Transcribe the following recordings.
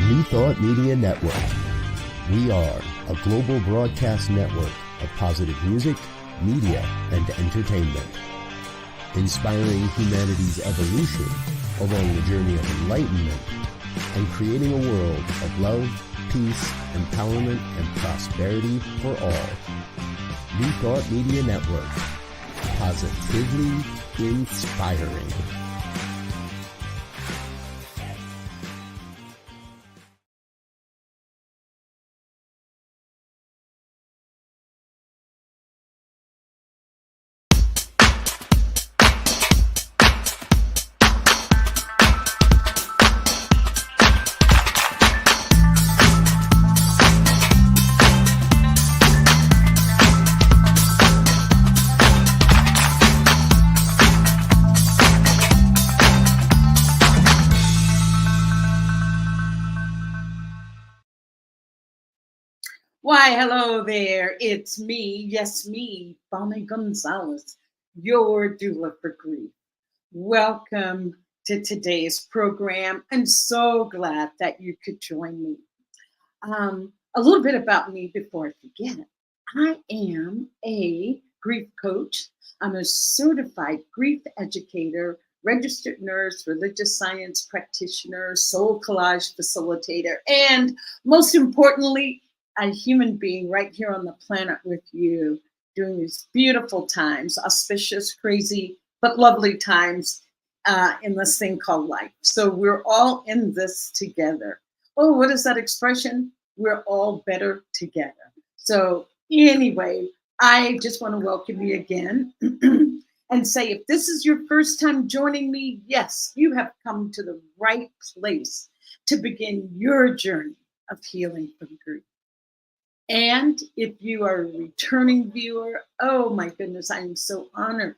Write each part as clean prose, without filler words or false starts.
New Thought Media Network. We are a global broadcast network of positive music, media, and entertainment, inspiring humanity's evolution along the journey of enlightenment and creating a world of love, peace, empowerment, and prosperity for all. New Thought Media Network. Positively inspiring. Why, hello there. It's me, yes, me, Bonnie Gonzalez, your doula for grief. Welcome to today's program. I'm so glad that you could join me. A little bit about me before I forget. I am a grief coach. I'm a certified grief educator, registered nurse, religious science practitioner, soul collage facilitator, and most importantly, a human being right here on the planet with you during these beautiful times, auspicious, crazy, but lovely times in this thing called life. So we're all in this together. Oh, what is that expression? We're all better together. So anyway, I just want to welcome you again and say, if this is your first time joining me, yes, you have come to the right place to begin your journey of healing from grief. And if you are a returning viewer, oh my goodness, I am so honored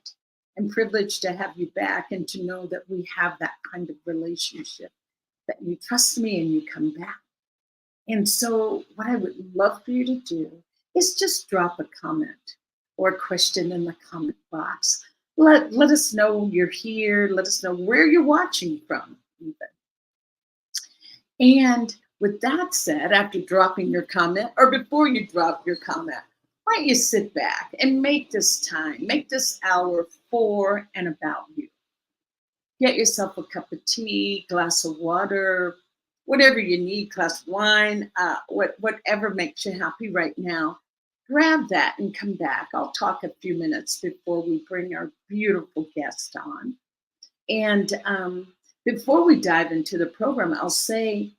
and privileged to have you back and to know that we have that kind of relationship, that you trust me and you come back. And so what I would love for you to do is just drop a comment or a question in the comment box. Let us know you're here. Let us know where you're watching from even. And with that said, after dropping your comment, or before you drop your comment, why don't you sit back and make this time, make this hour for and about you. Get yourself a cup of tea, glass of water, whatever you need, glass of wine, whatever makes you happy right now. Grab that and come back. I'll talk a few minutes before we bring our beautiful guest on. And before we dive into the program, I'll say,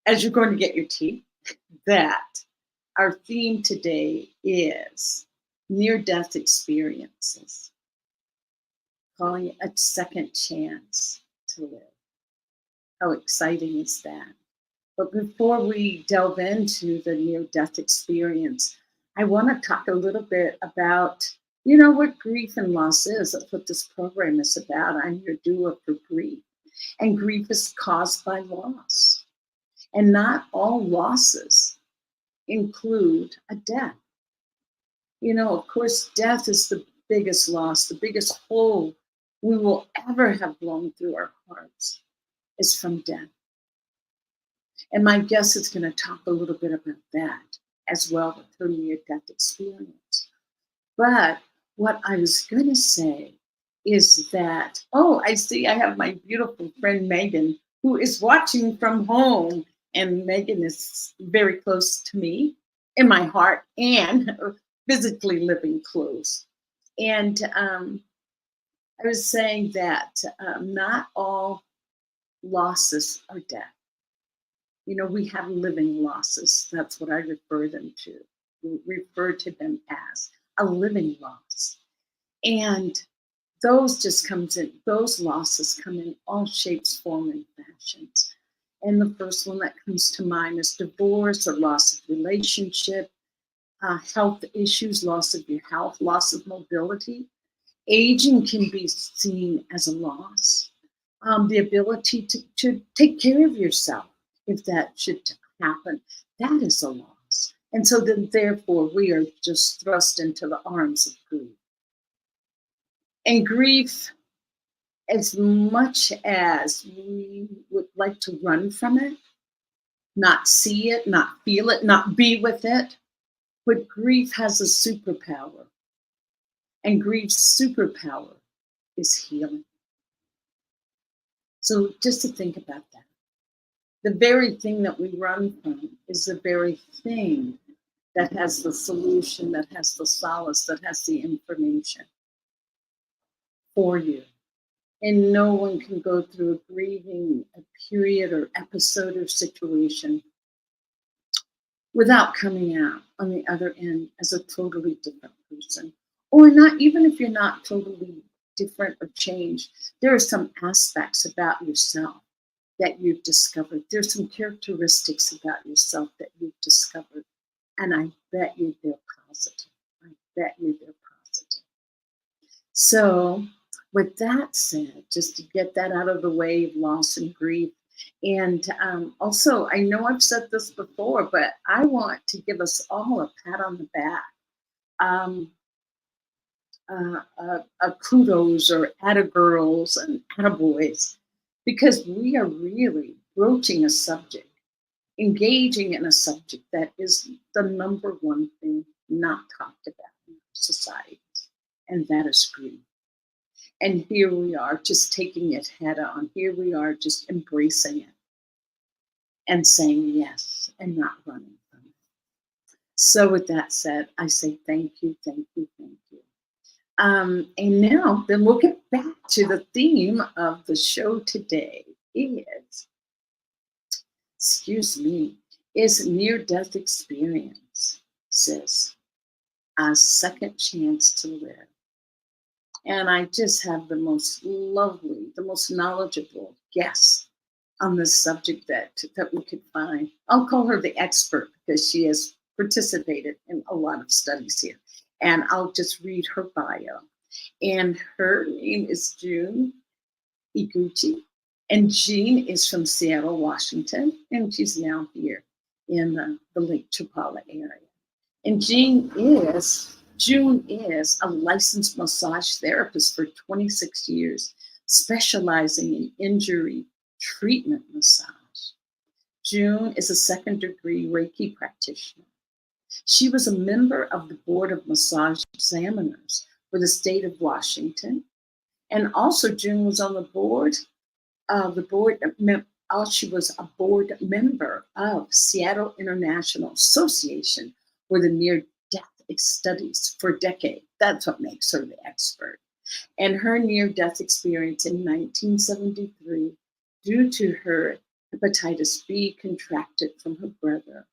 as you're going to get your tea, that our theme today is near-death experiences, calling it a second chance to live. How exciting is that? But before we delve into the near-death experience, I want to talk a little bit about, what grief and loss is. That's what this program is about. I'm your doula for grief. And grief is caused by loss. And not all losses include a death. Of course, death is the biggest loss, the biggest hole we will ever have blown through our hearts is from death. And my guest is going to talk a little bit about that as well with her near-death experience. But what I was going to say is that, I see I have my beautiful friend Megan, who is watching from home. And Megan is very close to me in my heart and physically living close. And I was saying that not all losses are death. We have living losses. That's what I refer them to. We refer to them as a living loss. And those losses come in all shapes, forms, and fashions. And the first one that comes to mind is divorce or loss of relationship, health issues, loss of your health, loss of mobility. Aging can be seen as a loss. The ability to take care of yourself, if that should happen, that is a loss. And so then, therefore, we are just thrust into the arms of grief. And grief, as much as we would like to run from it, not see it, not feel it, not be with it. But grief has a superpower, and grief's superpower is healing. So just to think about that. The very thing that we run from is the very thing that has the solution, that has the solace, that has the information for you. And no one can go through a grieving a period or episode or situation without coming out on the other end as a totally different person. Or not, even if you're not totally different or changed, there are some aspects about yourself that you've discovered. There's some characteristics about yourself that you've discovered. And I bet you they're positive. I bet you they're positive. So, with that said, just to get that out of the way of loss and grief, and also, I know I've said this before, but I want to give us all a pat on the back, a kudos or attagirls and attaboys, because we are really broaching a subject, engaging in a subject that is the number one thing not talked about in our society, and that is grief. And here we are just taking it head on. Here we are just embracing it and saying yes and not running from it. So with that said, I say thank you, thank you, thank you. And now then we'll get back to the theme of the show today is, is near-death experience, sis, a second chance to live. And I just have the most lovely, the most knowledgeable guest on this subject that we could find. I'll call her the expert because she has participated in a lot of studies here. And I'll just read her bio. And her name is June Eguchi. And Jean is from Seattle, Washington. And she's now here in the Lake Chapala area. And June is a licensed massage therapist for 26 years, specializing in injury treatment massage. June is a second-degree Reiki practitioner. She was a member of the Board of Massage Examiners for the state of Washington. And also June was on the board, she was a board member of Seattle International Association for the Near-Death Studies for a decade. That's what makes her the expert. And her near-death experience in 1973, due to her hepatitis B contracted from her brother,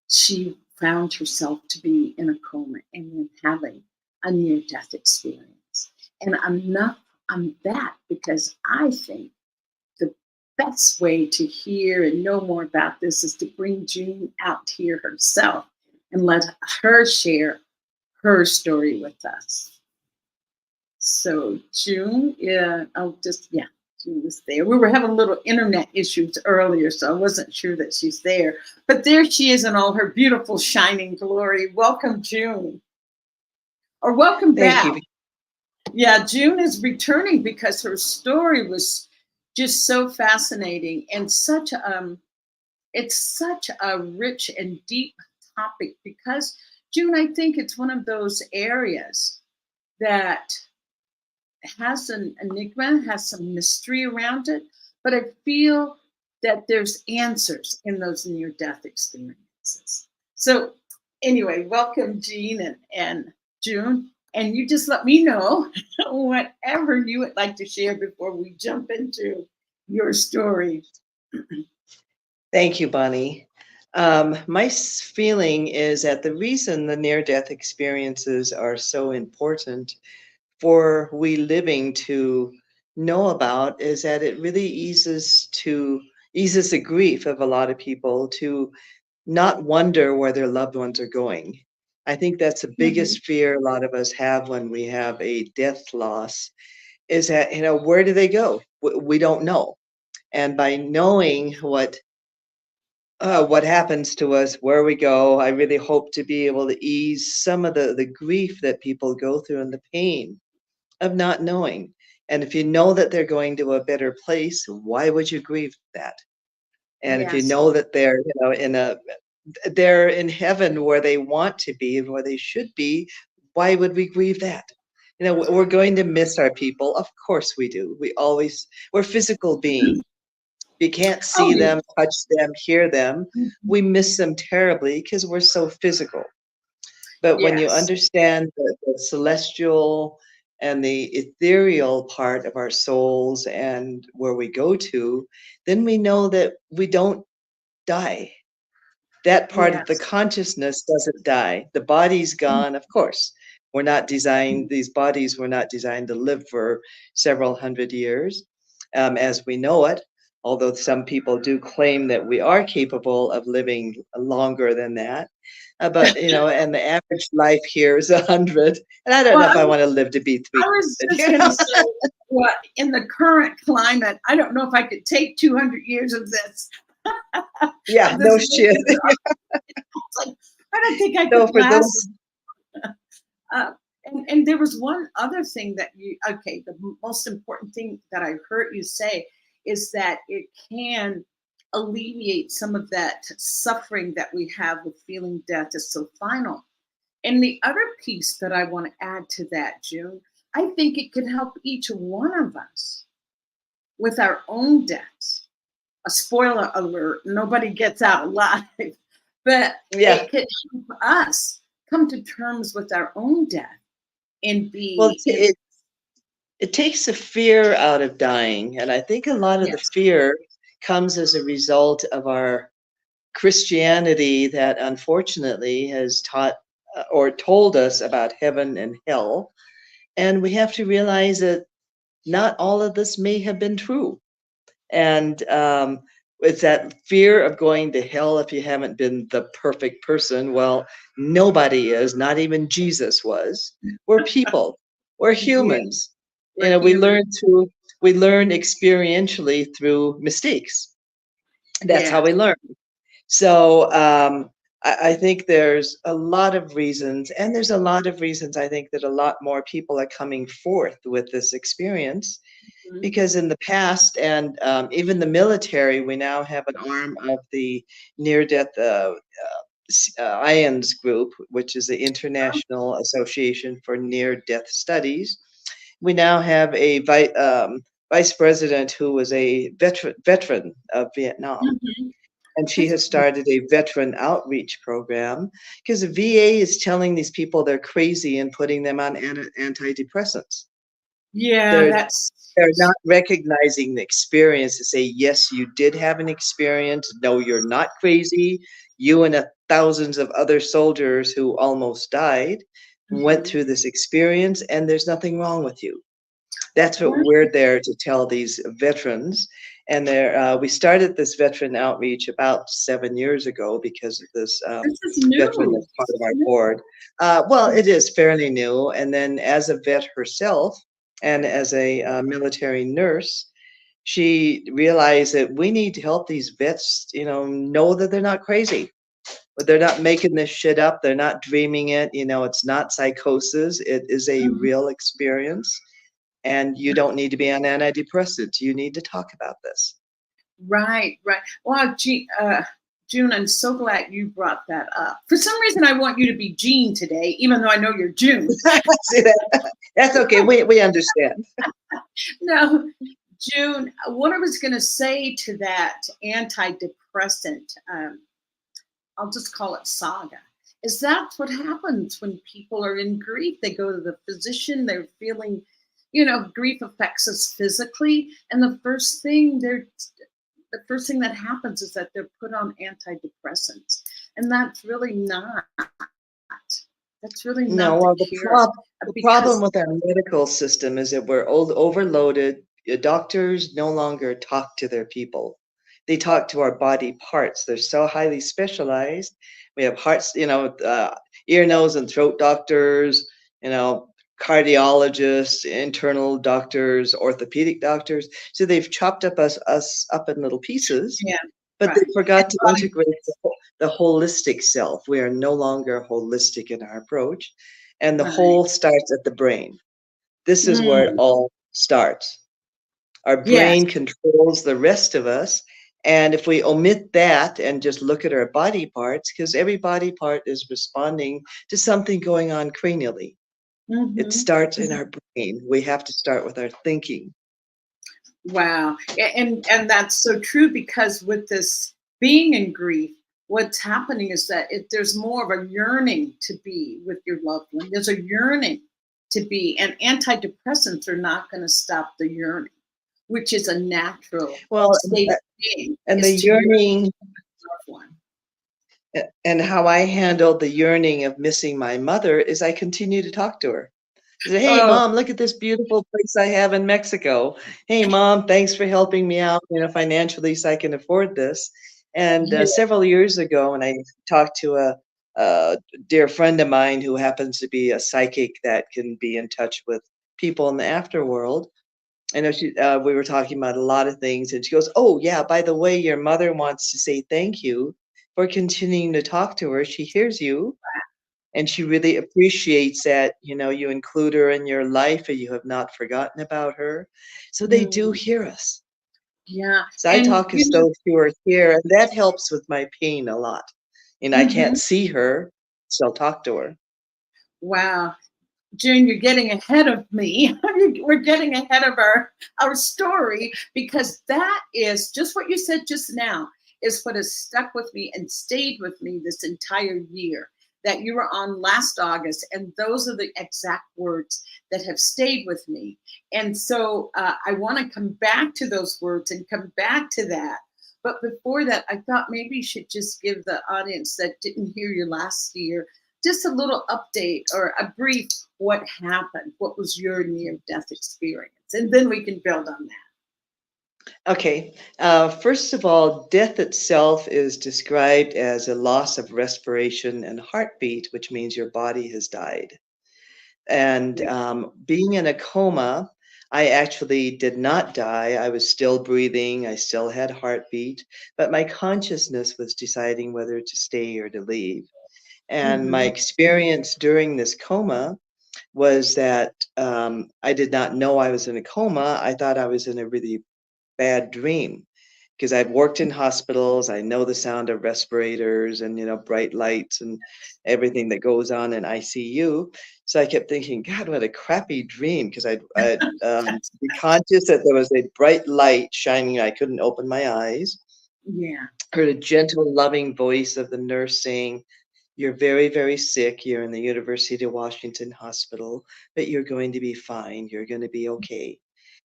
she found herself to be in a coma and then having a near-death experience. And enough on that, because I think the best way to hear and know more about this is to bring June out here herself and let her share her story with us. So June, June was there. We were having little internet issues earlier, so I wasn't sure that she's there. But there she is in all her beautiful shining glory. Welcome, June. Or welcome back. Thank you. Yeah, June is returning because her story was just so fascinating and it's such a rich and deep topic because, June, I think it's one of those areas that has an enigma, has some mystery around it, but I feel that there's answers in those near-death experiences. So anyway, welcome, Jean and June. And you just let me know whatever you would like to share before we jump into your story. Thank you, Bonnie. My feeling is that the reason the near-death experiences are so important for we living to know about is that it really eases the grief of a lot of people to not wonder where their loved ones are going. I think that's the biggest fear a lot of us have when we have a death loss is that, where do they go? We don't know. And by knowing what happens to us, where we go, I really hope to be able to ease some of the grief that people go through and the pain of not knowing. And if you know that they're going to a better place, why would you grieve that? And if you Yes. know that they're, they're in heaven where they want to be and where they should be, why would we grieve that? We're going to miss our people. Of course we do. We're physical beings. We can't Oh, see them, touch them, hear them. yeah. We miss them terribly because we're so physical. But when you Yes. understand the celestial and the ethereal part of our souls and where we go to, then we know that we don't die. That part of the Yes. consciousness doesn't die. The body's gone, of course. These bodies were not designed to live for several hundred years as we know it, although some people do claim that we are capable of living longer than that. But, and the average life here is 100. And I don't know Well, if I want to live to be I was 300. just going to say, what in the current climate, I don't know if I could take 200 years of this. Yeah, of no this shit. It's like, I don't think I So could for last. those, And there was one other thing that the most important thing that I heard you say is that it can alleviate some of that suffering that we have with feeling death is so final. And the other piece that I want to add to that, June, I think it could help each one of us with our own deaths. A spoiler alert, nobody gets out alive, but yeah. it could help us come to terms with our own death and Well, be it takes the fear out of dying. And I think a lot of the yes. fear comes as a result of our Christianity that unfortunately has taught or told us about heaven and hell. And we have to realize that not all of this may have been true. And it's that fear of going to hell if you haven't been the perfect person. Well, nobody is, not even Jesus was. We're people, we're Yeah, humans. we're We human. we learn experientially through mistakes. That's how Yes. we learn. So I think there's a lot of reasons, and there's a lot of reasons I think that a lot more people are coming forth with this experience. Mhm. Because in the past, and even the military, we now have an arm of the near-death IANDS group, which is the International Association for Near-Death Studies. We now have a vice president who was a veteran of Vietnam. Mhm. And she has started a veteran outreach program because the VA is telling these people they're crazy and putting them on antidepressants. Yeah, They're that's they're not recognizing the experience to say, yes, you did have an experience. No, you're not crazy. You and thousands of other soldiers who almost died went mhm. through this experience, and there's nothing wrong with you. That's what Right. we're there to tell these veterans. And we started this veteran outreach about 7 years ago because of this This is veteran new. that's part This of is our new. board. Well, it is fairly new. And then as a vet herself and as a military nurse, she realized that we need to help these vets, know that they're not crazy. But they're not making this shit up. They're not dreaming it. It's not psychosis. It is a Mhm. real experience. And you don't need to be on antidepressants. You need to talk about this. Right, right. Well, June, I'm so glad you brought that up. For some reason, I want you to be Jean today, even though I know you're June. See that? That's okay. We understand. No, June, what I was going to say to that antidepressant, I'll just call it saga, is that's what happens when people are in grief. They go to the physician, they're feeling, grief affects us physically. And the first thing that happens is that they're put on antidepressants. And that's really No, not the well, cure. the problem Because with our medical system is that we're overloaded. Doctors no longer talk to their people. They talk to our body parts. They're so highly specialized. We have hearts, ear, nose, and throat doctors, you know, cardiologists, internal doctors, orthopedic doctors. So they've chopped up us up in little pieces, yeah, but they right. forgot And to integrate the holistic self. We are no longer holistic in our approach. And the right. whole starts at the brain. This is where it Mm, all starts. Our yes. brain controls the rest of us. And if we omit that and just look at our body parts, because every body part is responding to something going on cranially. It Mm-hmm. starts in our brain. We have to start with our thinking. Wow. And that's so true, because with this being in grief, what's happening is that there's more of a yearning to be with your loved one. There's a yearning to be, and antidepressants are not going to stop the yearning, which is a natural Well, state of being, and is the to yearn yearning for your loved one. and how I handled the yearning of missing my mother is I continue to talk to her. I say, "Hey, Oh, mom, look at this beautiful place I have in Mexico. Hey, mom, thanks for helping me out, financially so I can afford this." And yeah. several years ago, when I talked to a dear friend of mine who happens to be a psychic that can be in touch with people in the afterworld, I know we were talking about a lot of things, and she goes, "Oh, yeah, by the way, your mother wants to say thank you for continuing to talk to her. She hears you, and she really appreciates that, you include her in your life and you have not forgotten about her." So they do Mm, hear us. yeah. So I And talk as though she were here, and that helps with my pain a lot. And I can't mhm. see her, so I'll talk to her. Wow. June, you're getting ahead of me. We're getting ahead of our story, because that is just what you said just now, is what has stuck with me and stayed with me this entire year that you were on last August. And those are the exact words that have stayed with me. And so I want to come back to those words and come back to that. But before that, I thought maybe you should just give the audience that didn't hear you last year just a little update or a brief what happened, what was your near-death experience, and then we can build on that. Okay. First of all, death itself is described as a loss of respiration and heartbeat, which means your body has died. And Yeah. being in a coma, I actually did not die. I was still breathing. I still had heartbeat, but my consciousness was deciding whether to stay or to leave. And my Mm-hmm. experience during this coma was that I did not know I was in a coma. I thought I was in a really bad dream because I've worked in hospitals. I know the sound of respirators and, bright lights and everything that goes on in ICU. So I kept thinking, God, what a crappy dream, because I'd be conscious that there was a bright light shining. I couldn't open my eyes. Yeah. Heard a gentle, loving voice of the nurse saying, "You're very, very sick. You're in the University of Washington hospital, but you're going to be fine. You're going to be okay."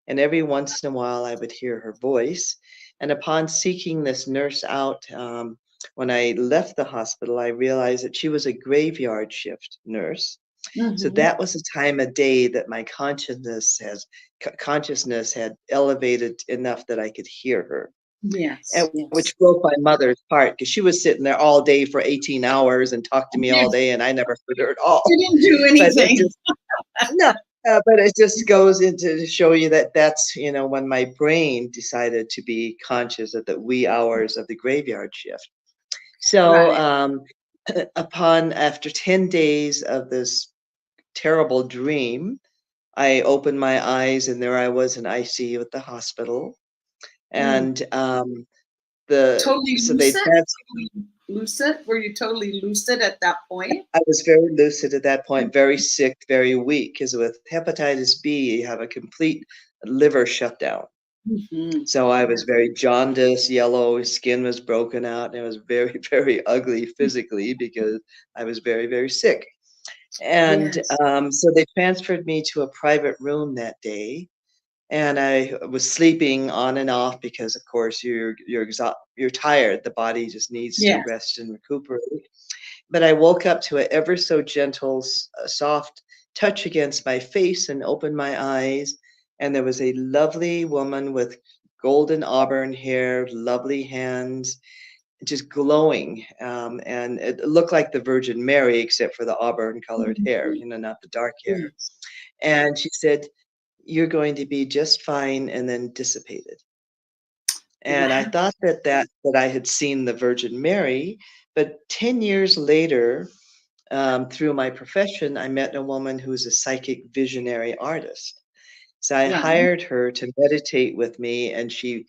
And every once in a while, I would hear her voice. And upon seeking this nurse out, when I left the hospital, I realized that she was a graveyard shift nurse. So Mm-hmm. that was a time of day that my consciousness had elevated enough that I could hear her. Yes. And Yes. which broke my mother's heart because she was sitting there all day for 18 hours and talked to me You, all day, and I never heard her at all. you didn't do But it anything. just no, but it just goes into to show you that that's, when my brain decided to be conscious of the wee hours of the graveyard shift. So, Right. after 10 days of this terrible dream, I opened my eyes and there I was in ICU at the hospital. Mm. And the Totally so they lucid. trans Totally lucid. Were you totally lucid at that point? I was very lucid at that point, very sick, very weak, because with hepatitis B, you have a complete liver shutdown. Mm-hmm. So I Yeah. was very jaundiced, yellow, skin was broken out, and it was very, very ugly physically because I was very, very sick. And Yes. so they transferred me to a private room that day, and I was sleeping on and off because, of course, you're tired. The body just needs to Yes. rest and recuperate. But I woke up to an ever so gentle, soft touch against my face and opened my eyes. And there was a lovely woman with golden auburn hair, lovely hands, just glowing. And it looked like the Virgin Mary, except for the auburn colored hair, Mhm. not the dark hair. Yes. And she said, "You're going to be just fine," and then dissipated. And I Wow. thought that I had seen the Virgin Mary, but 10 years later, through my profession, I met a woman who's a psychic visionary artist. So I Right. hired her to meditate with me, and she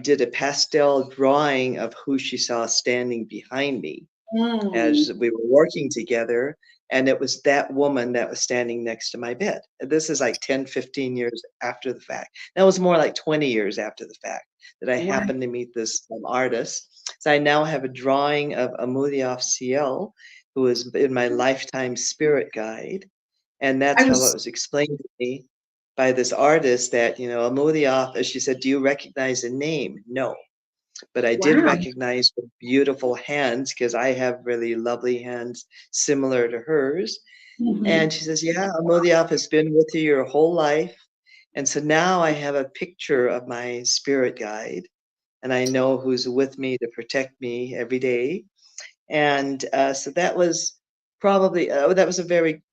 did a pastel drawing of who she saw standing behind me Mm. as we were working together. And it was that woman that was standing next to my bed. And this is like 10, 15 years after the fact. That was more like 20 years after the fact that I Wow. happened to meet this artist. So I now have a drawing of Amuliaf Ciel, who has been my lifetime spirit guide. And I that's how it was was explained to me by this artist that, Amuliaf, as she said, do you recognize the name? No. But I did wow. recognize her beautiful hands because I have really lovely hands similar to hers. Hmm. And she says, yeah, Amuliaf has been with you your whole life. And so now I have a picture of my spirit guide, and I know who's with me to protect me every day. And so that was probably, that was a very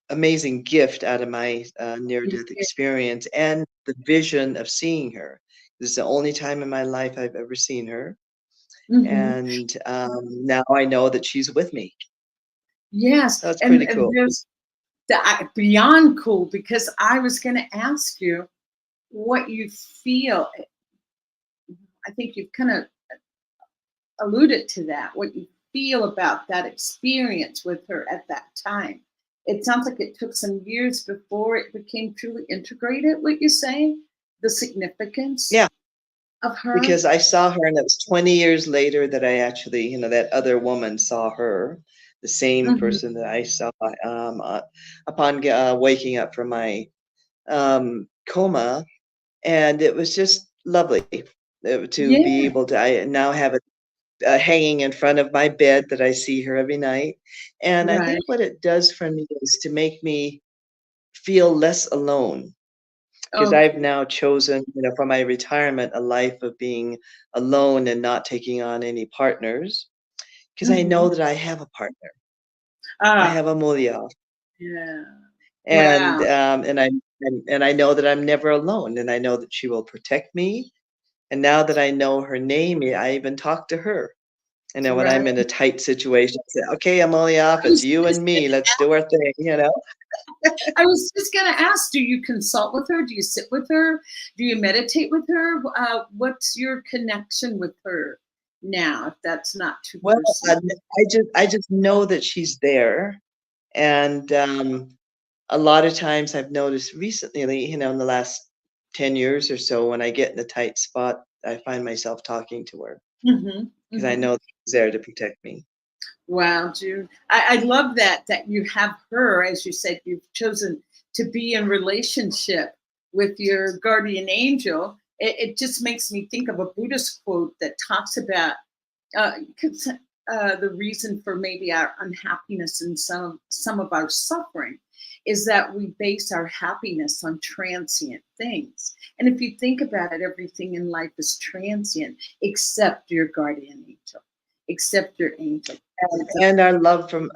amazing gift out of my near-death experience and the vision of seeing her. This is the only time in my life I've ever seen her. Hmm. And now I know that she's with me. Yes, That's and, pretty and cool. there's beyond cool, because I was going to ask you what you feel. I think you've kind of alluded to that, what you feel about that experience with her at that time. It sounds like it took some years before it became truly integrated, what you're saying, the significance Yeah, of her. because I saw her, and it was 20 years later that I actually, that other woman saw her, the same Hmm. person that I saw upon waking up from my coma. And it was just lovely to be Yeah, able to, I now have it hanging in front of my bed that I see her every night. And I right. think what it does for me is to make me feel less alone, because I've Okay. now chosen, for my retirement, a life of being alone and not taking on any partners, because I know Hmm. that I have a partner. I Ah, have a Mulia, yeah. and Wow. I know that I'm never alone, and I know that she will protect me. And now that I know her name, I even talk to her. When Right. I'm in a tight situation, I say, "Okay, I'm only off. I It's was you and just me. Let's do our thing." I was just going to ask, do you consult with her? Do you sit with her? Do you meditate with her? What's your connection with her now, if that's not too Well, personal? I just know that she's there, and a lot of times I've noticed recently, in the last 10 years or so, when I get in a tight spot, I find myself talking to her Hmm. because I Hmm. know she's there to protect me. Wow, Jude. I love that you have her, as you said, you've chosen to be in relationship with your guardian angel. It just makes me think of a Buddhist quote that talks about uh, the reason for maybe our unhappiness and some of our suffering is that we base our happiness on transient things. And if you think about it, everything in life is transient except your guardian angel, except your angel. And our love from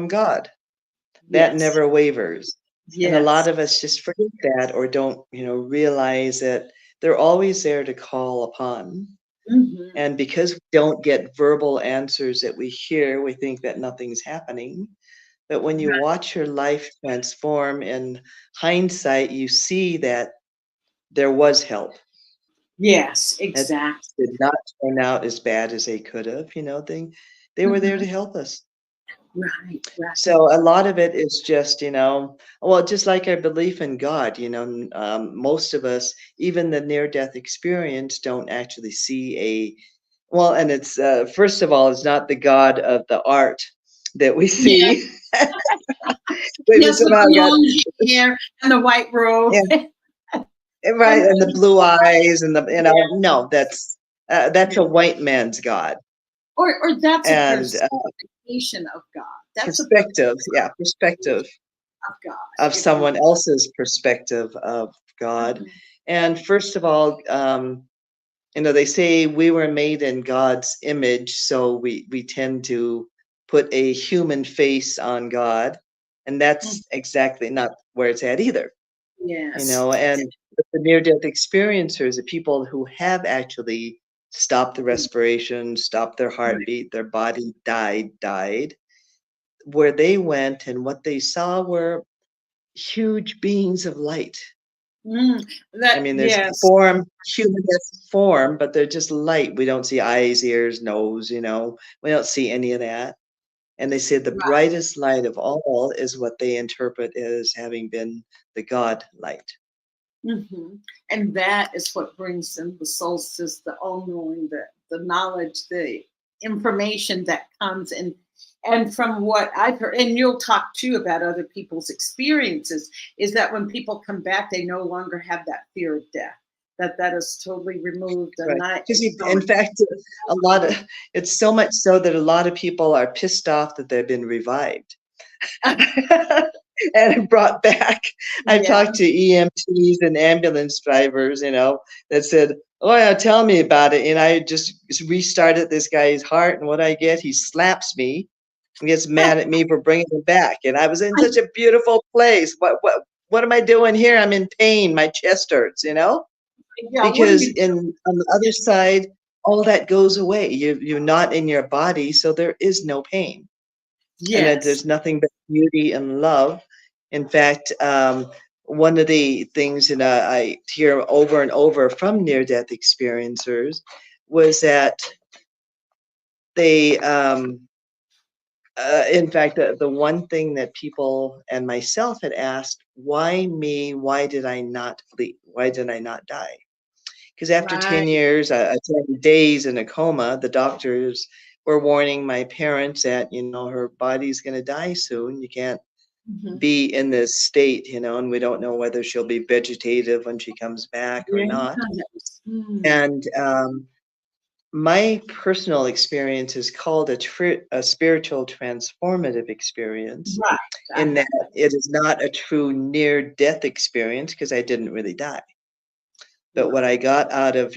God, that Yes, never wavers. And a lot yes. of us just forget that, or don't, realize that they're always there to call upon. Hmm. And because we don't get verbal answers that we hear, we think that nothing's happening. But when you watch your life transform in hindsight, you see that there was help. Yes, It exactly. did not turn out as bad as they could have, they were there Hmm. to help us. Right, right. So a lot of it is just, well, just like our belief in God, most of us, even the near-death experience, don't actually see well, and it's, first of all, it's not the God of the art that we Yeah. see. We Yes, with somehow the got, long hair and the white robe. yeah, right, and the blue eyes and Yeah, no, that's yeah. a white man's God. Or that's a And personification of God. That's a perspective, yeah, perspective personification of God, of if you someone else's perspective of God. will. And first of all, they say we were made in God's image, so we tend to put a human face on God, and Mhm. that's exactly not where it's at either. Yes. And with the near-death experiencers, the people who have actually stopped the respiration, stopped their Right. heartbeat, their body died, where they went and what they saw were huge beings of light. Mm, I that mean, there's yes, form, human has form, but they're just light. We don't see eyes, ears, nose, we don't see any of that. And they say the right. brightest light of all is what they interpret as having been the God light. And that is what brings them the solstice, the all-knowing, the knowledge, the information that comes in. And from what I've heard, and you'll talk too about other people's experiences, is that when people come back, they no longer have that fear of death. That is totally removed. And Right. not Because in going, fact, a lot of it's so much so that a lot of people are pissed off that they've been revived. And brought back. I've yeah, talked to EMTs and ambulance drivers, that said, "Oh yeah, tell me about it." And I just restarted this guy's heart, and what I get, he slaps me and gets mad at me for bringing him back. And I was in such a beautiful place. What am I doing here? I'm in pain. My chest hurts, yeah. What are because you? on the other side, all that goes away. You're not in your body, so there is no pain, and that Yes. there's nothing but beauty and love. In fact, one of the things that I hear over and over from near-death experiencers was that they, in fact, the one thing that people and myself had asked, why me? Why did I not flee? Why did I not die? Because after 10 Right. years, 10 days in a coma, the doctors were warning my parents that, her body's going to die soon. You can't Mhm. be in this state, and we don't know whether she'll be vegetative when she comes back or not. Yes. Mm. And my personal experience is called a spiritual transformative experience, Right. in that it is not a true near death experience because I didn't really die. But what Right. I got out of,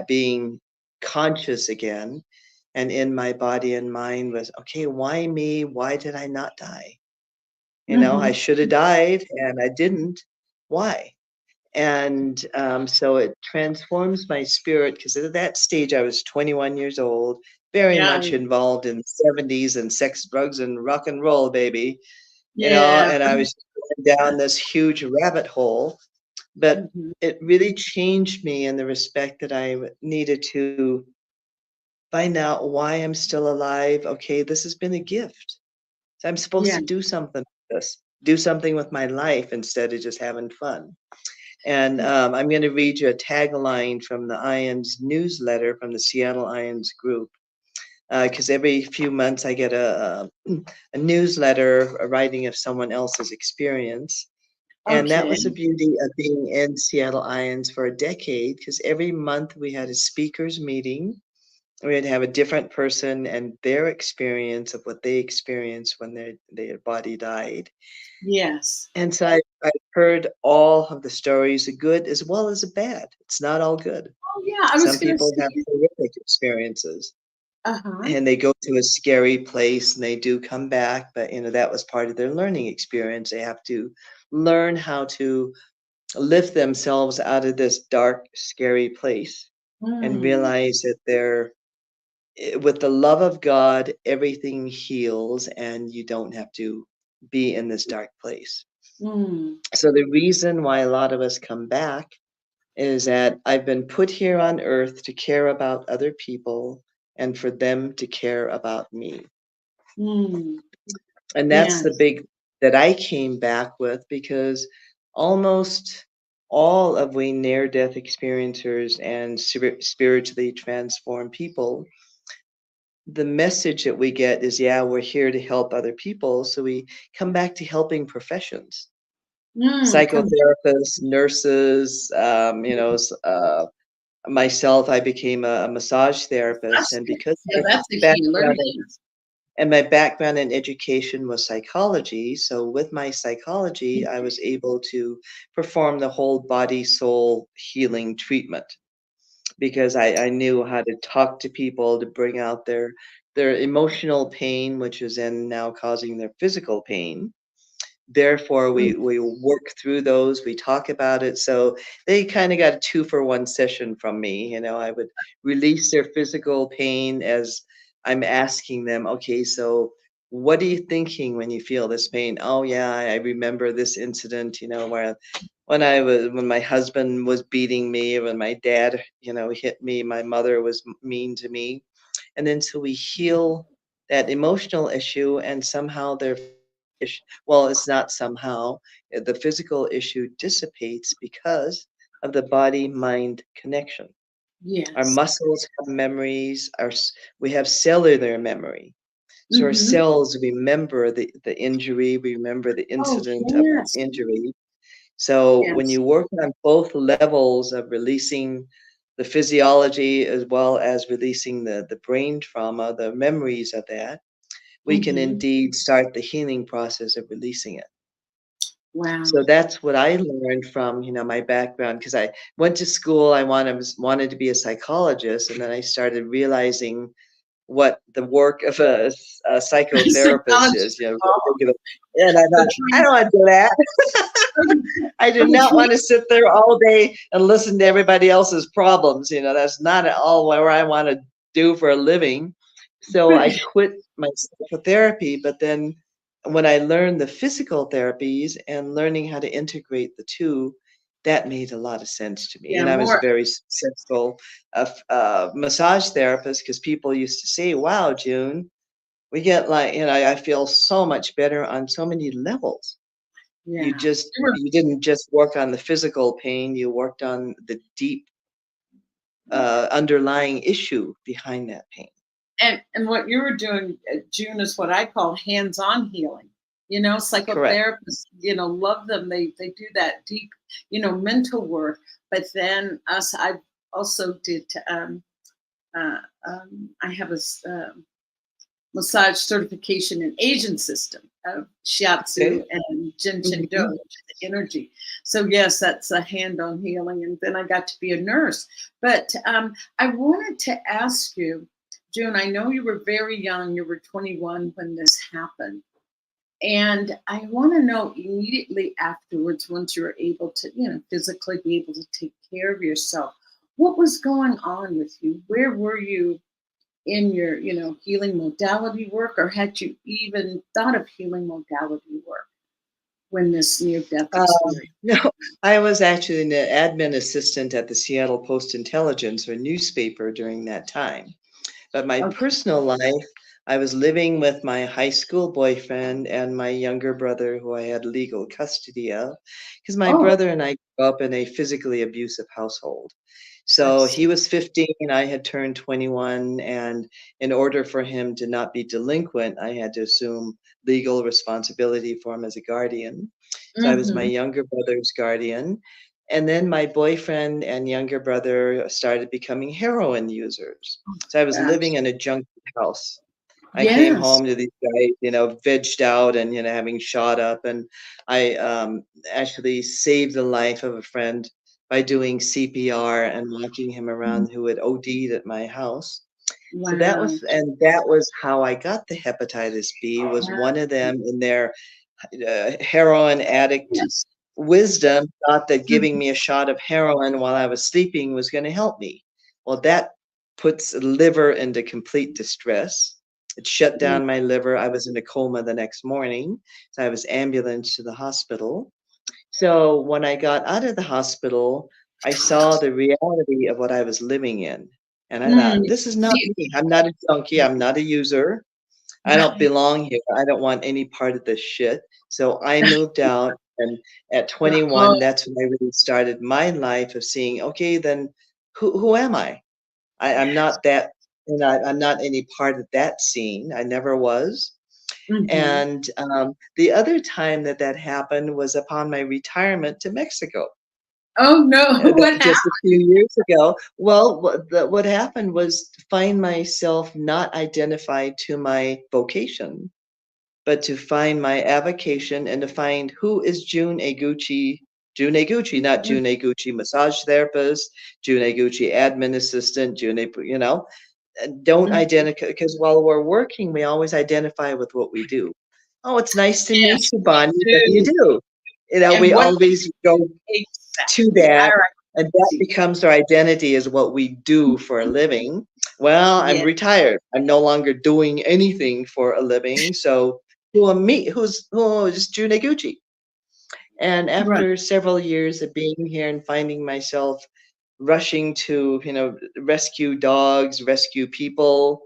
being conscious again and in my body and mind was, okay, why me? Why did I not die? I Mhm. should have died and I didn't. Why? And so it transforms my spirit because at that stage I was 21 years old, very Yeah. much involved in the 70s and sex, drugs, and rock and roll, baby, Yeah. and I was going down this huge rabbit hole. But Mhm. it really changed me in the respect that I needed to find out why I'm still alive. Okay, this has been a gift. So I'm supposed Yeah. to do something with this, do something with my life instead of just having fun. And I'm going to read you a tagline from the Ions newsletter from the Seattle Ions group. Because every few months I get a newsletter, a writing of someone else's experience. And that Okay. was the beauty of being in Seattle Ions for a decade, because every month we had a speakers meeting. We'd have a different person and their experience of what they experienced when their body died. Yes. And so I've heard all of the stories, the good as well as the bad. It's not all good. Oh, yeah. I was Some gonna people say. have horrific experiences Uh-huh. and they go to a scary place and they do come back, but that was part of their learning experience. They have to learn how to lift themselves out of this dark, scary place and Mm. realize that with the love of God, everything heals and you don't have to be in this dark place. Mm. So the reason why a lot of us come back is that I've been put here on earth to care about other people and for them to care about me. Mm. And that's the Yes. big that I came back with, because almost all of we near death experiencers and spiritually transformed people, the message that we get is, yeah, we're here to help other people. So we come back to helping professions, Mm. Come. psychotherapists, nurses, myself, I became a massage therapist, That's and good. because Yeah, my that's a healer. background Yes. my background in education was psychology, so with my psychology, I was able to perform the whole body soul healing treatment because I knew how to talk to people to bring out their emotional pain, which is then now causing their physical pain. Therefore, Mm. we work through those, we talk about it. So they kind of got a 2-for-1 session from me. I would release their physical pain as I'm asking them, okay, so what are you thinking when you feel this pain? Oh yeah, I remember this incident, where when my husband was beating me, when my dad, hit me, my mother was mean to me. And then so we heal that emotional issue, and somehow well, it's not somehow, the physical issue dissipates because of the body mind connection. Our Yes. muscles have memories, we have cellular memory. So our Mm-hmm. cells remember the injury, we remember the Oh, incident of that yes. injury. So when Yes. you work on both levels of releasing the physiology as well as releasing the brain trauma, the memories of that, we can Mm-hmm. indeed start the healing process of releasing it. Wow. So that's what I learned from, my background, because I went to school, I wanted to be a psychologist, and then I started realizing what the work of a psychotherapist is, Psychologist. Oh, and I the thought, I dream. don't want to do that. I do The not dream. want to sit there all day and listen to everybody else's problems. That's not at all what I want to do for a living. So I quit my psychotherapy, but then when I learned the physical therapies and learning how to integrate the two, that made a lot of sense to me. Yeah, And I was a more. very successful massage therapist, because people used to say, wow, June, we get like, I feel so much better on so many levels. Yeah. You were, You didn't just work on the physical pain, you worked on the deep underlying issue behind that pain. and what you were doing, June, is what I call hands-on healing. Correct. Psychotherapists, love them. They do that deep, mental work. But then I also did. I have a massage certification in Asian system of Okay. shiatsu and Jinshin Do, Mhm. which is energy. So yes, that's a hand-on healing. And then I got to be a nurse. But I wanted to ask you, June, I know you were very young. You were 21 when this happened. And I want to know immediately afterwards, once you were able to, physically be able to take care of yourself, what was going on with you? Where were you in your, healing modality work, or had you even thought of healing modality work when this near-death experience? No, I was actually an admin assistant at the Seattle Post-Intelligencer, or newspaper, during that time. But my Okay. personal life, I was living with my high school boyfriend and my younger brother, who I had legal custody of, because my Oh, brother and I grew up in a physically abusive household. I So he see. was 15, I had turned 21, and in order for him to not be delinquent, I had to assume legal responsibility for him as a guardian. So I was my Mm-hmm. younger brother's guardian. And then my boyfriend and younger brother started becoming heroin users. So I was living Gosh. in a junkie house. I came Yes. home to these guys, vegged out and, having shot up. And I actually saved the life of a friend by doing CPR and walking him around, who had OD'd at my house. So Wow. that was how I got the hepatitis B, was Wow. one of them in their heroin addict Yes. wisdom thought that giving Mhm. me a shot of heroin while I was sleeping was going to help me. Well, that puts the liver into complete distress. It shut Yeah. down my liver. I was in a coma the next morning. So I was ambulanced to the hospital. So when I got out of the hospital, I saw the reality of what I was living in. And I thought, Mm. this is not See, me. I'm not a junkie. I'm not a user. I don't right. belong here. I don't want any part of this shit. So I moved out. And at Oh, 21, that's when I really started my life of seeing, okay, then who am I? I'm not that, I'm not any part of that scene. I never was. mhm. And the other time that happened was upon my retirement to Mexico. Oh no, what happened? Just a few years ago. Well, what happened was to find myself not identified to my vocation, but to find my avocation and to find who is June Eguchi. June Eguchi, not June Eguchi massage therapist, June Eguchi admin assistant, don't Mhm. identify, because while we're working, we always identify with what we do. Oh, it's nice to meet Yes, you, we Bonnie. What do you do. do? And We what always go to exactly that, our and that activity. becomes our identity, is what we do for a living. Well, I'm Yeah. retired. I'm no longer doing anything for a living. So who am me? Who is June Eguchi? And Right. after several years of being here and finding myself rushing to, rescue dogs, rescue people,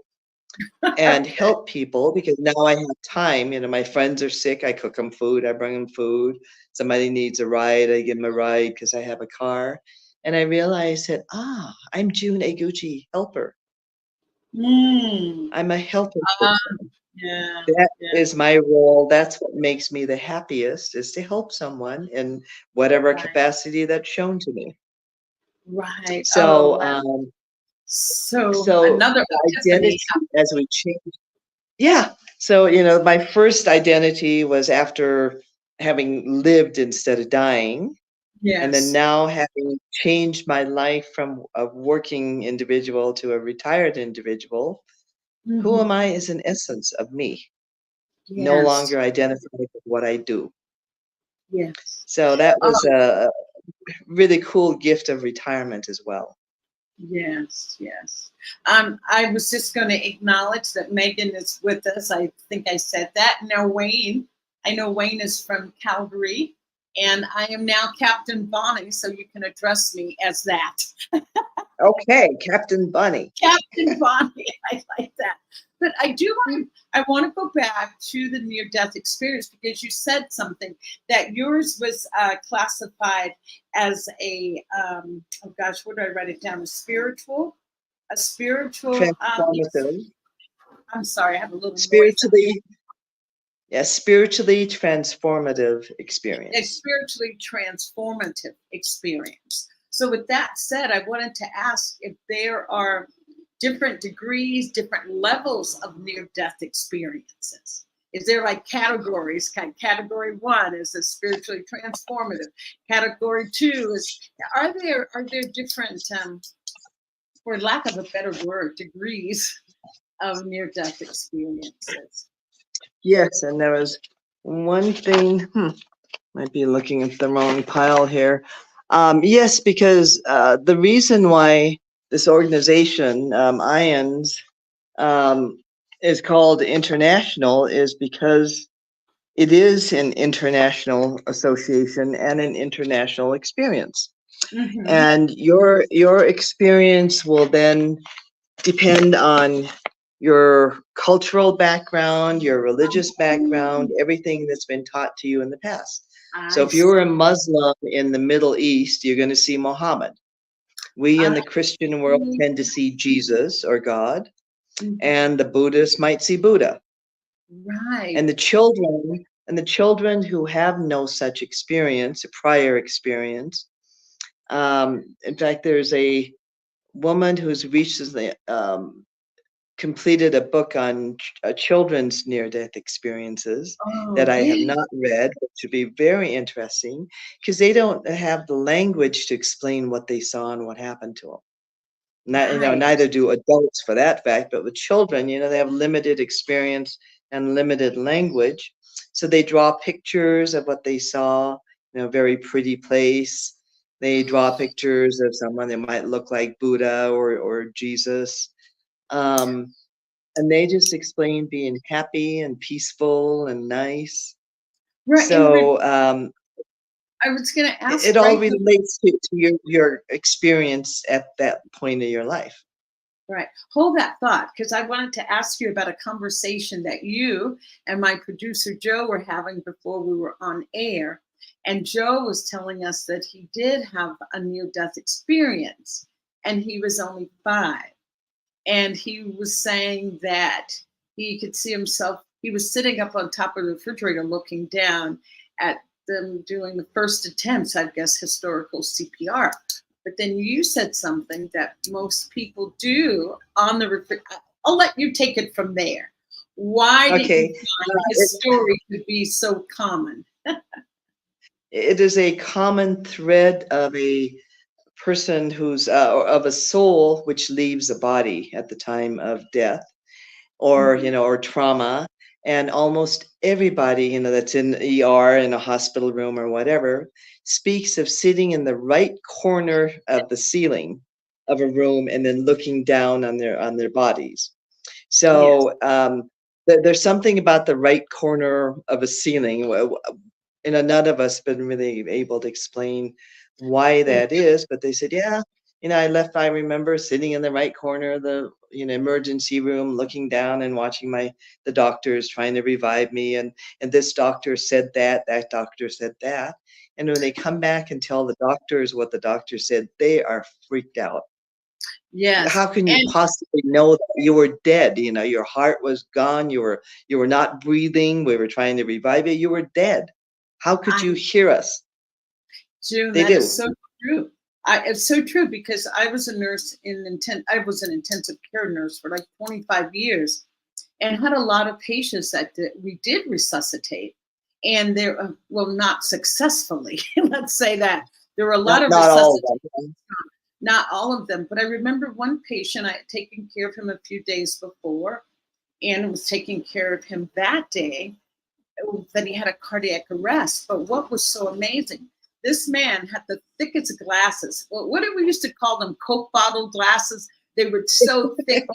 and Okay. help people because now I have time. My friends are sick. I cook them food. I bring them food. Somebody needs a ride. I give them a ride because I have a car. And I realized that, I'm June Eguchi, helper. Mm. I'm a helper Uh, person. yeah. That Yeah. is my role. That's what makes me the happiest is to help someone in whatever Right. capacity that's shown to me. Right. Oh, So, so so another the epiphany. identity as we change. Yeah. So, my first identity was after having lived instead of dying. And then Yes. now having changed my life from a working individual to a retired individual, who am Hmm. I is an essence of me, no Yes. longer identified with what I do. Yes. So that Oh, was a really cool gift of retirement as well. yes. Yes. I was just going to acknowledge that Megan is with us. I think I said that. Now, Wayne, I know Wayne is from Calgary, and I am now Captain Bonnie, so you can address me as that. Okay, Captain Bunny. Captain Bonnie. I like that. But I want to go back to the near death experience because you said something that yours was classified as oh gosh, where did I write it down? A spiritual, Transformative. I'm sorry, I have a little noise. Spiritually, yeah, spiritually transformative A experience. spiritually transformative experience. So, with that said, I wanted to ask if there are different degrees, different levels of near death experiences. Is there like categories? Category one is a spiritually transformative. Category two is are there different, for lack of a better word, degrees of near death experiences? Yes, and there was one thing, might be looking at the wrong pile here. Yes, because the reason why this organization, IONS, um, is called international is because it is an international association and an international experience. Mm-hmm. And your experience will then depend on your cultural background, your religious background, everything that's been taught to you in the past. So I if you were a see. Muslim in the Middle East, you're going to see Muhammad. We in I the Christian world see. tend to see Jesus or God, Mhm. and the Buddhists might see Buddha. Right. And the children who have no such experience, a prior experience. In fact, there's a woman who's recently completed a book on children's near-death experiences Oh, that I have yeah. not read, which should be very interesting because they don't have the language to explain what they saw and what happened to them. Right. Neither do adults for that fact, but with children, they have limited experience and limited language. So they draw pictures of what they saw, very pretty place. They draw pictures of someone that might look like Buddha or Jesus. Um, and they just explain being happy and peaceful and nice. Right. And So I was going to it ask, all right? relates to your experience at that point of your life. Right. Hold that thought because I wanted to ask you about a conversation that you and my producer Joe were having before we were on air. And Joe was telling us that he did have a near death experience and he was only 5. And he was saying that he could see himself, he was sitting up on top of the refrigerator looking down at them doing the first attempts, I guess, historical CPR. But then you said something that most people do on the refrigerator. I'll let you take it from there. Why did you Okay. find his story to be so common? It is a common thread of a person who's or of a soul which leaves a body at the time of death or Mhm. or trauma, and almost everybody that's in the ER in a hospital room or whatever speaks of sitting in the right corner of the ceiling of a room and then looking down on their bodies. Yes. So there's something about the right corner of a ceiling. None of us been really able to explain why that is, but they said, yeah, I remember sitting in the right corner of the emergency room, looking down and watching the doctors trying to revive me, and this doctor said that doctor said that, and when they come back and tell the doctors what the doctor said, they are freaked out. Yes. How can you And possibly know that you were dead? Your heart was gone. You were not breathing. We were trying to revive you. You were dead. How could you I, hear us? June, They that is do. so true. It's so true because I was a nurse I was an intensive care nurse for like 25 years and had a lot of patients that we did resuscitate. And well, not successfully, let's say that. There were a lot of Not all resuscitations. of them. Not all of them, but I remember one patient, I had taken care of him a few days before and was taking care of him that day, that he had a cardiac arrest. But what was so amazing, this man had the thickest glasses. Well, what did we used to call them? Coke bottle glasses. They were so thick.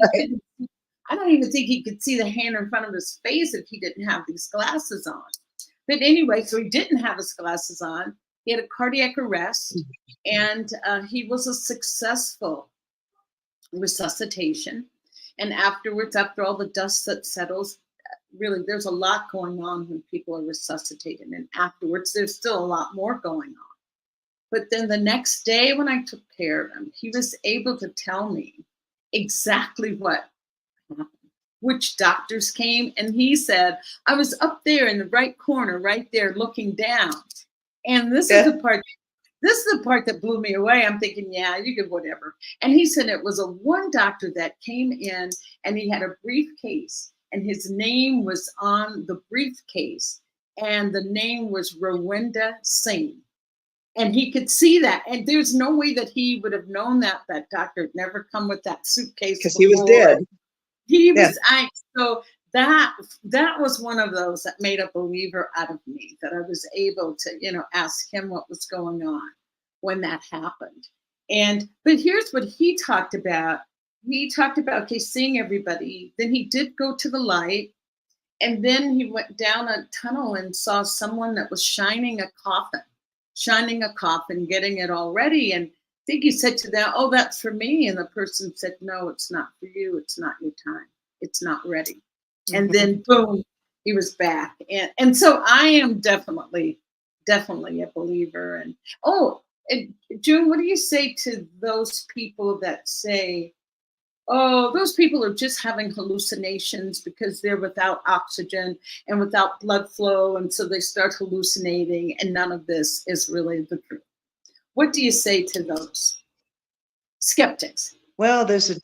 I don't even think he could see the hand in front of his face if he didn't have these glasses on. But anyway, so he didn't have his glasses on. He had a cardiac arrest, and he was a successful resuscitation. And afterwards, after all the dust that settles, really, there's a lot going on when people are resuscitated. And afterwards, there's still a lot more going on. But then the next day when I took care of him, he was able to tell me exactly what happened, which doctors came. And he said, I was up there in the right corner, right there, looking down. And this is the part that blew me away. I'm thinking, yeah, you could whatever. And he said it was one doctor that came in and he had a briefcase and his name was on the briefcase and the name was Rowenda Singh. And he could see that. And there's no way that he would have known that doctor had never come with that suitcase because he was dead. He was, so that was one of those that made a believer out of me, that I was able to, ask him what was going on when that happened. But here's what he talked about. He talked about, okay, seeing everybody. Then he did go to the light. And then he went down a tunnel and saw someone that was shining a coffin, getting it all ready. And I think he said to them, oh, that's for me. And the person said, no, it's not for you. It's not your time. It's not ready. And then boom, he was back. And so I am definitely a believer. And June, what do you say to those people that say, oh, those people are just having hallucinations because they're without oxygen and without blood flow, and so they start hallucinating, and none of this is really the truth? What do you say to those skeptics? Well, there's a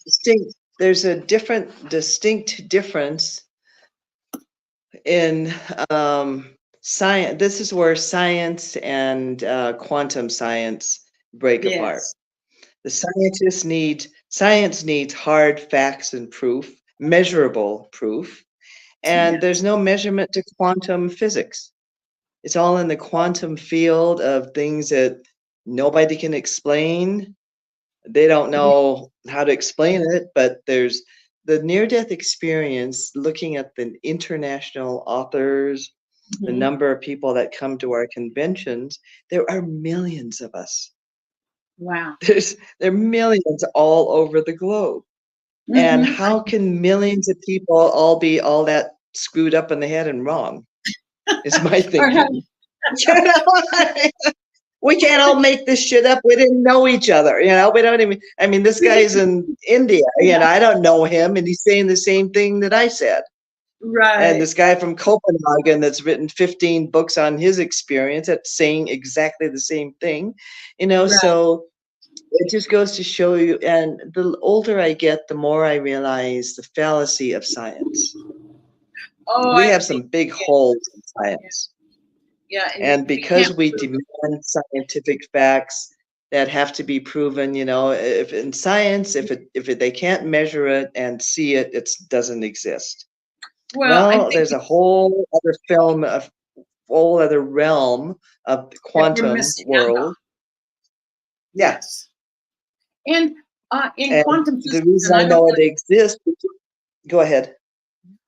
distinct difference in science. This is where science and quantum science break apart. The science needs hard facts and proof, measurable proof, and there's no measurement to quantum physics. It's all in the quantum field of things that nobody can explain. They don't know how to explain it, but there's the near-death experience. Looking at the international authors, the number of people that come to our conventions, there are millions of us. Wow. There are millions all over the globe. And how can millions of people all be all that screwed up in the head and wrong? Is my thinking. We can't all make this shit up. We didn't know each other. We don't even, this guy's in India, I don't know him, and he's saying the same thing that I said. Right. And this guy from Copenhagen that's written 15 books on his experience that's saying exactly the same thing, so it just goes to show you. And the older I get, the more I realize the fallacy of science. We have some big holes in science. And because we demand scientific facts that have to be proven, if in science, if they can't measure it and see it, it doesn't exist. Well, there's a whole other realm of the quantum world. Yes. And In And quantum the physics, reason and I I don't know want it to. exists, go ahead.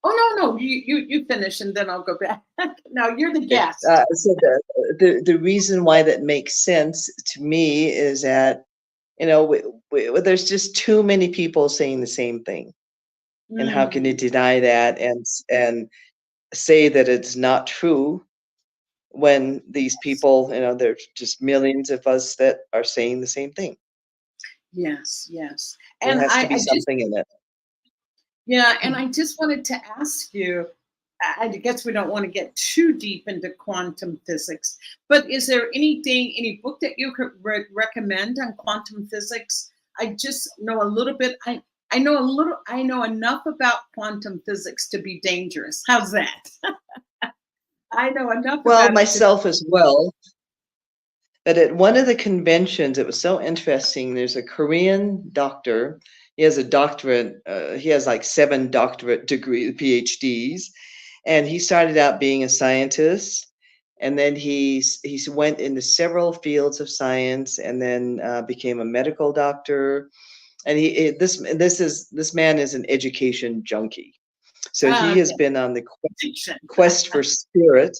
Oh no, no, you finish, and then I'll go back. No, you're the Okay. guest. So the reason why that makes sense to me is that, you know, there's just too many people saying the same thing. And how can you Mm, deny that and say that it's not true when these people, you know, there's just millions of us that are saying the same thing. yes, yes. There And has to be I just, something in it. yeah, and I just wanted to ask you. I guess we don't want to get too deep into quantum physics, but is there anything, any book that you could recommend on quantum physics? I just know a little bit. I know a little. I know enough about quantum physics to be dangerous. How's that? I know enough Well, about it to. myself as well. But at one of the conventions, it was so interesting. There's a Korean doctor. He has a doctorate. He has like 7 doctorate degree PhDs, and he started out being a scientist, and then he went into several fields of science, and then became a medical doctor. And this man is an education junkie. So he has Okay, been on the fiction. quest for spirit.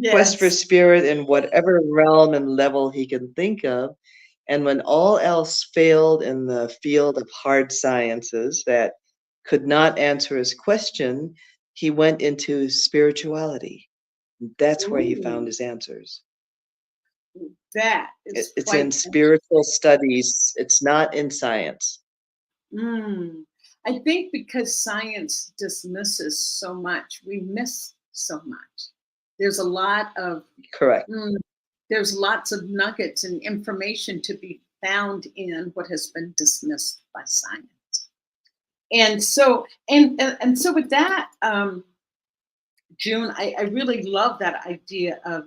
Quest for Yes. spirit in whatever realm and level he can think of. And when all else failed in the field of hard sciences that could not answer his question, he went into spirituality. That's where he found Ooh, his answers. that is It's in quite. spiritual studies, it's not in science. Mm. I think because science dismisses so much, we miss so much. There's a lot of Correct. there's lots of nuggets and information to be found in what has been dismissed by science. And so and so with that, June, I really love that idea of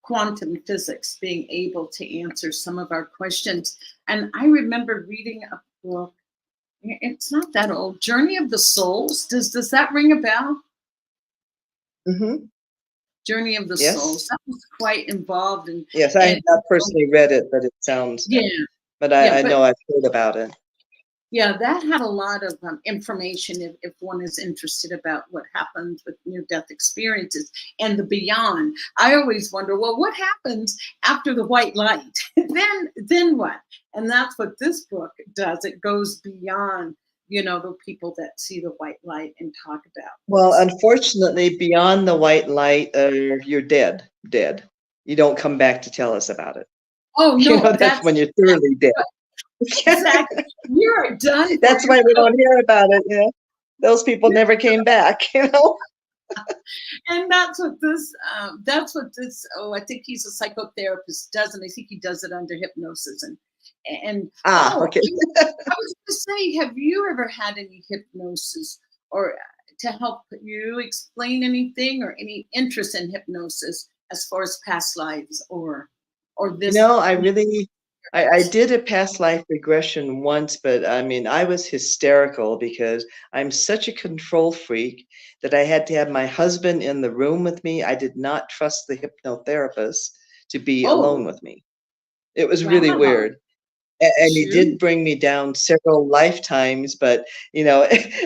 quantum physics being able to answer some of our questions. And I remember reading a book. It's not that old. Journey of the Souls. Does that ring a bell? Hmm. Journey of the Yes. Souls. That was quite involved in Yes, I have and not personally read it, but it sounds, yeah, but yeah, I but know I've heard about it. yeah, that had a lot of information if one is interested about what happens with near-death experiences and the beyond. I always wonder, well, what happens after the white light? Then what? And that's what this book does. It goes beyond, the people that see the white light and talk about Well, what's. unfortunately, beyond the white light, you're dead. Dead. You don't come back to tell us about it. Oh You know, no, that's that's when you're thoroughly dead. exactly. You're done for. That's why we don't hear about it. You know, those people never came back. You know. And that's what this I think he's a psychotherapist does, and I think he does it under hypnosis and Ah, okay. I was going to say, have you ever had any hypnosis or to help you explain anything or any interest in hypnosis as far as past lives or You this know, I did a past life regression once, but I mean, I was hysterical because I'm such a control freak that I had to have my husband in the room with me. I did not trust the hypnotherapist to be alone oh with me. It was really wow weird. And he did shoot bring me down several lifetimes, but you know,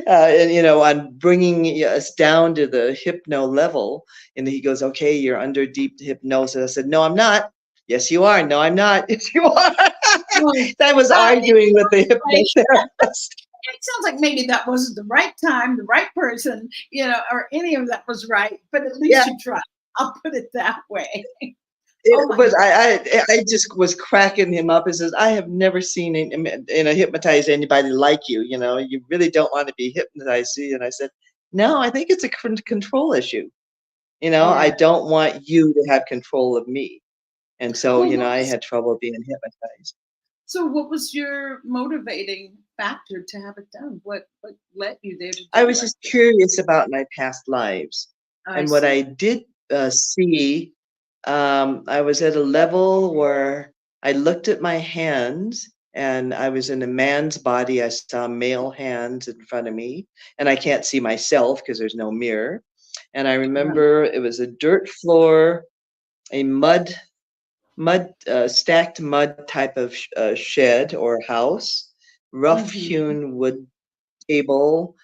and, you know, on bringing us down to the hypno level, and he goes, "Okay, you're under deep hypnosis." I said, "No, I'm not." "Yes, you are." "No, I'm not." "Yes, you are." oh, I was it arguing with the like hypnotherapist. it sounds like maybe that wasn't the right time, the right person, or any of that was right, but at least Yeah, you tried. I'll put it that way. Oh it my was. God. I just was cracking him up. He says, "I have never seen hypnotize anybody like you. You know, you really don't want to be hypnotized, do you?" And I said, "No, I think it's a control issue. You know, I Yeah. don't want you to have control of me." And so, Well, you know, I had trouble being hypnotized. what was your motivating factor to have it done? What led you there to I do was it? just curious about my past lives. I And what see. I did see, I was at a level where I looked at my hands and I was in a man's body. I saw male hands in front of me, and I can't see myself because there's no mirror. And I Right. remember it was a dirt floor, a mud stacked mud type of shed or house, rough hewn wood table,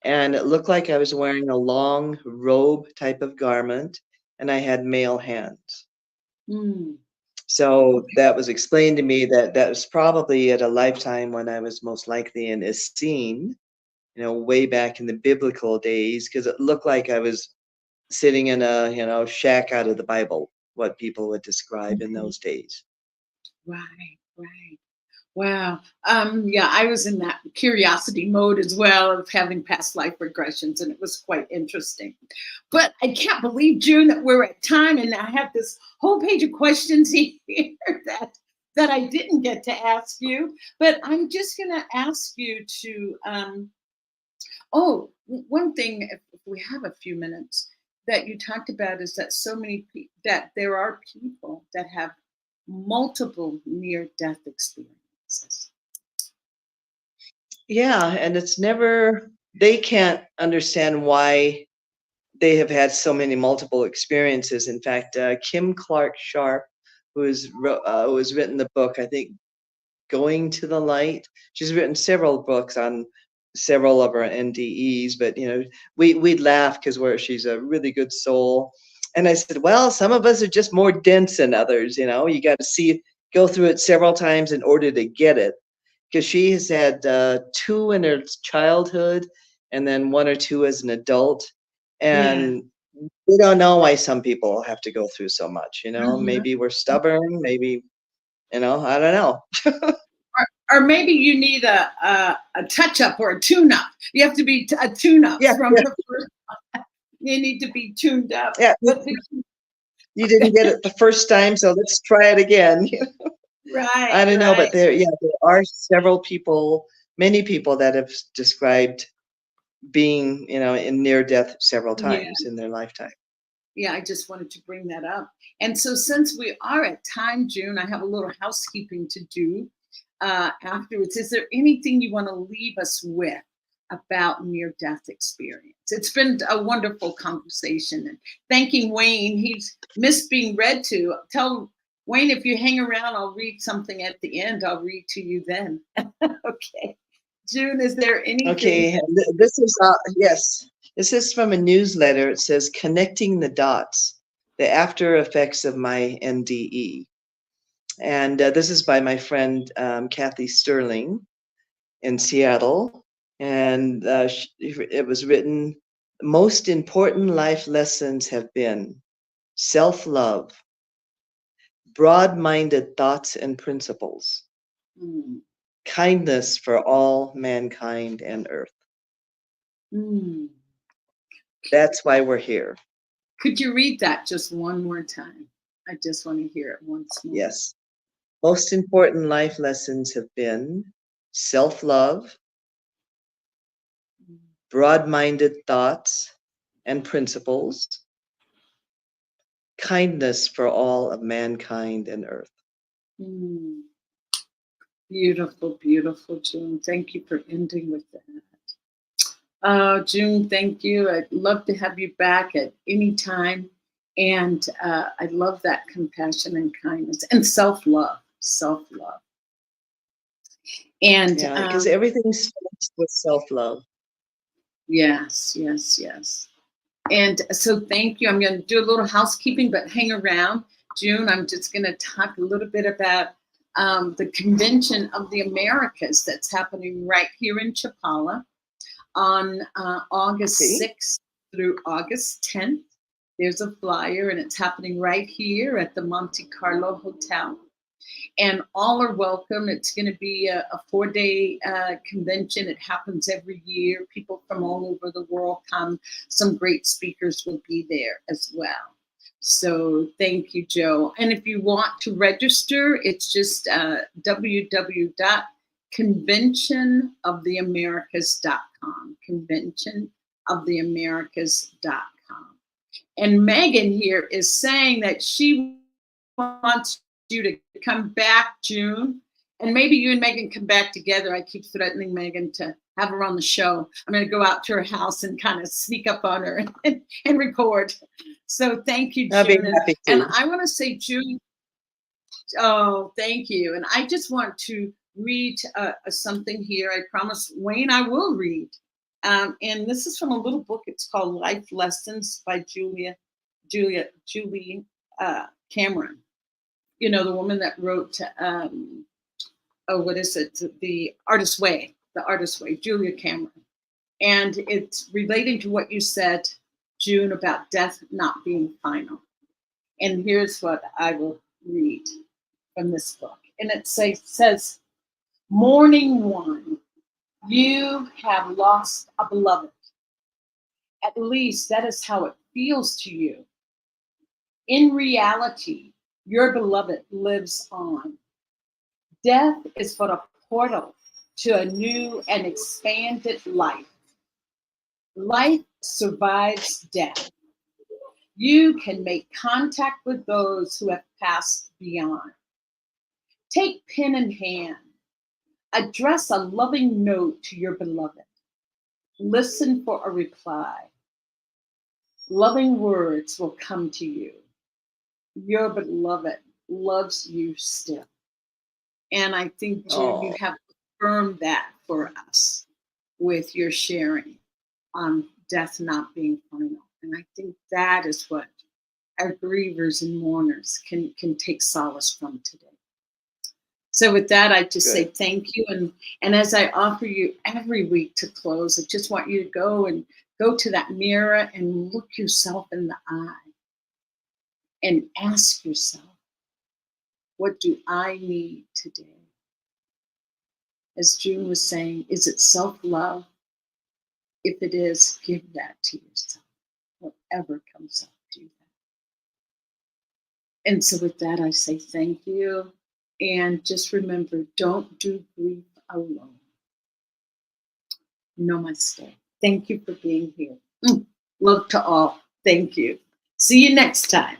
and it looked like I was wearing a long robe type of garment, and I had male hands. Mm. So that was explained to me that that was probably at a lifetime when I was most likely in Essene, way back in the biblical days, because it looked like I was sitting in a, shack out of the Bible, what people would describe in those days. Right, right. Wow. Yeah, I was in that curiosity mode as well of having past life regressions, and it was quite interesting. But I can't believe, June, that we're at time, and I have this whole page of questions here that I didn't get to ask you. But I'm just going to ask you to. One thing, if we have a few minutes, that you talked about is that that there are people that have multiple near-death experiences. Yeah, and they can't understand why they have had so many multiple experiences. In fact, Kim Clark Sharp, who has written the book, I think, Going to the Light. She's written several books on several of our NDEs, but we'd laugh because she's a really good soul. And I said, well, some of us are just more dense than others. You got to go through it several times in order to get it. Because she has had 2 in her childhood and then 1 or 2 as an adult. And we don't know why some people have to go through so much. Maybe we're stubborn, maybe, I don't know. Or maybe you need a touch-up or a tune-up. You have to be a tune-up from the first one. You need to be tuned up. Yeah. You didn't get it the first time, so let's try it again. Right. I don't know, but there are many people that have described being, in near death several times in their lifetime. Yeah, I just wanted to bring that up. And so since we are at time, June, I have a little housekeeping to do afterwards. Is there anything you want to leave us with about near-death experience? It's been a wonderful conversation. And thanking Wayne, he's missed being read to. Tell Wayne, if you hang around, I'll read something at the end. I'll read to you then. Okay. June, is there anything? Okay, this is, yes, this is from a newsletter. It says, Connecting the Dots, the After Effects of My NDE. And this is by my friend, Kathy Sterling in Seattle. And it was written, most important life lessons have been self-love, broad-minded thoughts and principles, kindness for all mankind and earth. That's why we're here. Could you read that just one more time? I just want to hear it once more. Yes. Most important life lessons have been self-love, broad-minded thoughts and principles, kindness for all of mankind and earth. Beautiful, beautiful, June. Thank you for ending with that. June, thank you. I'd love to have you back at any time. And I love that compassion and kindness and self-love. Self-love. And because everything starts with self-love. Yes, yes, yes. And so thank you. I'm going to do a little housekeeping, but hang around. June, I'm just going to talk a little bit about the Convention of the Americas that's happening right here in Chapala on August 6th through August 10th. There's a flyer, and it's happening right here at the Monte Carlo Hotel. And all are welcome. It's going to be a 4-day convention. It happens every year. People from all over the world come. Some great speakers will be there as well. So thank you, Joe. And if you want to register, it's just www.conventionoftheamericas.com. Conventionoftheamericas.com. And Megan here is saying that she wants you to come back, June, and maybe you and Megan come back together. I keep threatening Megan to have her on the show. I'm going to go out to her house and kind of sneak up on her and record. So thank you, June. And I want to say, June, Oh, thank you. And I just want to read something here. I promise Wayne I will read. And this is from a little book. It's called Life Lessons by Julie Cameron. You know, the woman that wrote, what is it? The Artist's Way, Julia Cameron. And it's relating to what you said, June, about death not being final. And here's what I will read from this book. And it says, Morning one, you have lost a beloved. At least that is how it feels to you. In reality, your beloved lives on. Death is but a portal to a new and expanded life. Life survives death. You can make contact with those who have passed beyond. Take pen in hand. Address a loving note to your beloved. Listen for a reply. Loving words will come to you. Your beloved loves you still. And I think, June, you have affirmed that for us with your sharing on death not being final. And I think that is what our grievers and mourners can take solace from today. So with that, I just say thank you. And as I offer you every week to close, I just want you to go to that mirror and look yourself in the eye and ask yourself, what do I need today? As June was saying, is it self-love? If it is, give that to yourself, whatever comes up, do that. And so with that, I say thank you. And just remember, don't do grief alone. Namaste. Thank you for being here. Love to all. Thank you. See you next time.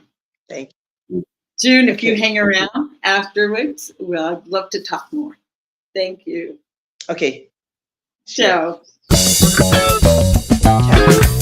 Thank you. June, if you hang around afterwards, well, I'd love to talk more. Thank you. Okay. Ciao. Ciao.